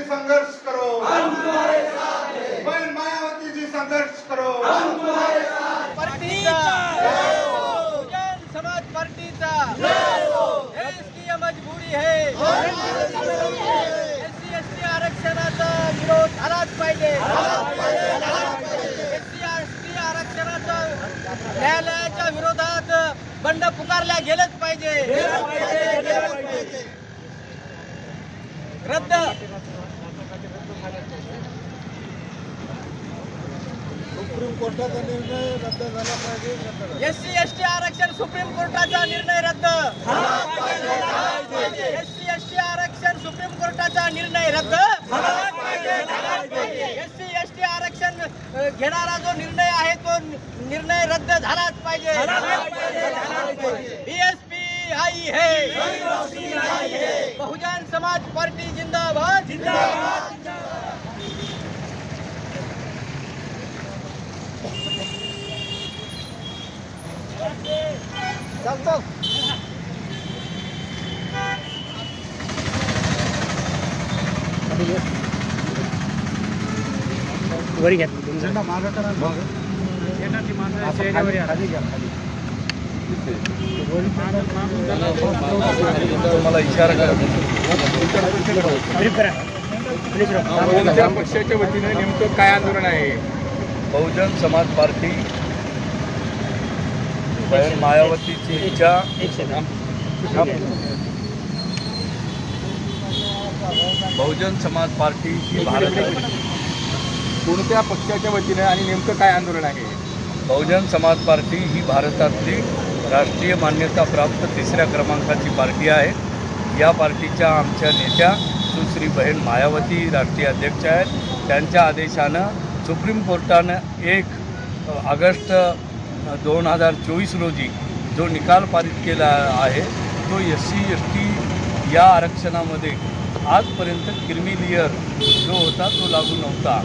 संघर्ष करो, हम तुम्हारे साथ हैं। बहन मायावती जी संघर्ष करो, हम तुम्हारे साथ हैं। पार्टीचा बहुजन समाज पार्टीचा देश की यह मजबूरी है। एससी एसटी आरक्षणाचा विरोध झालाच पाहिजे। एससी एसटी आरक्षणाचा न्यायालयाच्या विरोधात बंड पुकारल्या गेलेच पाहिजे। रद्द सुप्रीम कोर्टाचा निर्णय रद्द झाला पाहिजे। एससी एसटी आरक्षण सुप्रीम कोर्टाचा निर्णय रद्द। एससी एसटी आरक्षण सुप्रीम कोर्टाचा निर्णय रद्द। एससी एसटी आरक्षण घेणारा जो निर्णय आहे तो निर्णय रद्द झालाच पाहिजे। बीएसपी आई है, बहुजन समाज पार्टी जिंदाबाद जिंदाबाद। चालतो वरी घ्या झेंडा मागं करा, खाली घ्या, खाली. मला इशारा करा. करा पक्षाच्या वतीने नेमकं काय आंदोलन आहे? बहुजन समाज पार्टी बहन मायावतीची इच्छा बहुजन समाज पार्टी ही कोणत्या पक्षाच्या वतीने आणि नेमकं काय आंदोलन आहे? बहुजन समाज पार्टी ही भारतातली राष्ट्रीय मान्यता प्राप्त 3ऱ्या क्रमांकाची पार्टी आहे। या पार्टीच्या आमच्या नेत्या सुश्री बहन मायावती राष्ट्रीय अध्यक्ष आहेत। त्यांच्या आदेशानं सुप्रीम कोर्टानं 1 ऑगस्ट 2024 रोजी जो निकाल पारित केला आहे तो SC ST या आरक्षणामध्ये आजपर्यंत क्रीमी लेयर जो होता तो लागू नव्हता।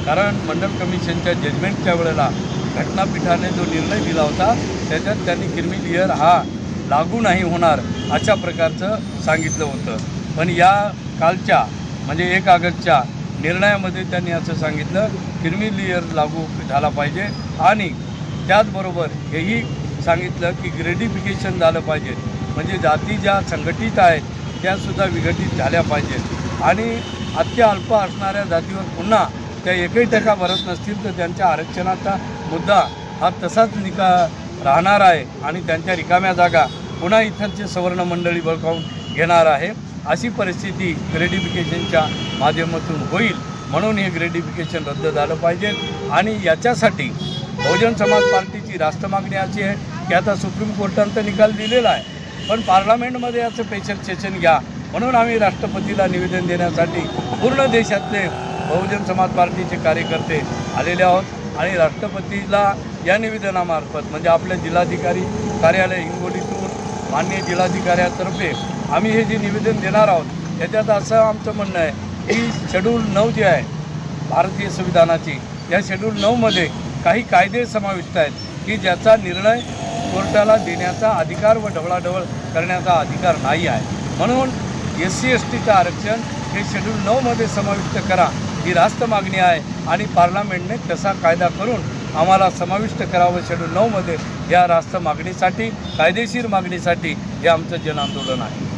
कारण मंडल कमिशनच्या जजमेंटच्या वेळेला घटनापीठाने जो निर्णय दिला होता त्याच्यात त्यांनी क्रीमी लेयर हा लागू नाही होणार अशा प्रकारचं सांगितलं होतं। पण या कालच्या म्हणजे 1 ऑगस्टच्या निर्णयामध्ये त्यांनी असं सांगितलं क्रीमी लेयर लागू झाला पाहिजे आणि त्याचबरोबर हेही सांगितलं की ग्रेडिफिकेशन झालं पाहिजे, म्हणजे जाती ज्या संघटित आहेत त्यासुद्धा विघटित झाल्या पाहिजेत आणि अत्यल्प असणाऱ्या जातीवर पुन्हा त्या 1% भरत नसतील तर त्यांच्या आरक्षणाचा मुद्दा हा तसाच राहणार आहे आणि त्यांच्या रिकाम्या जागा पुन्हा इथलचे सवर्ण मंडळी बळकावून घेणार आहे। अशी परिस्थिती ग्रेडिफिकेशनच्या माध्यमातून होईल, म्हणून हे ग्रेडिफिकेशन रद्द झालं पाहिजे। आणि याच्यासाठी बहुजन समाज पार्टीची रास्त मागणी अशी आहे की आता सुप्रीम कोर्टानं तर निकाल दिलेला आहे, पण पार्लमेंटमध्ये याचं स्पेशल सेशन घ्या, म्हणून आम्ही राष्ट्रपतीला निवेदन देण्यासाठी पूर्ण देशातले बहुजन समाज पार्टीचे कार्यकर्ते आलेले आहोत आणि राष्ट्रपतीला या निवेदनामार्फत म्हणजे आपल्या जिल्हाधिकारी कार्यालय हिंगोलीतून माननीय जिल्हाधिकाऱ्यातर्फे आम्ही हे जे निवेदन देणार आहोत त्याच्यात असं आमचं म्हणणं आहे की शेड्यूल 9 जे आहे भारतीय संविधानाची, या शेड्यूल 9मध्ये काही कायदे समाविष्ट आहेत की ज्याचा निर्णय कोर्टाला देण्याचा अधिकार व ढवळाढवळ करण्याचा अधिकार नाही आहे। म्हणून SC STचं आरक्षण हे शेड्यूल 9मध्ये समाविष्ट करा ही रास्त मागणी आहे आणि पार्लमेंटने तसा कायदा करून आम्हाला समाविष्ट करावं शेड्यूल 9मध्ये। या रास्त मागणीसाठी कायदेशीर मागणीसाठी हे आमचं जनआंदोलन आहे।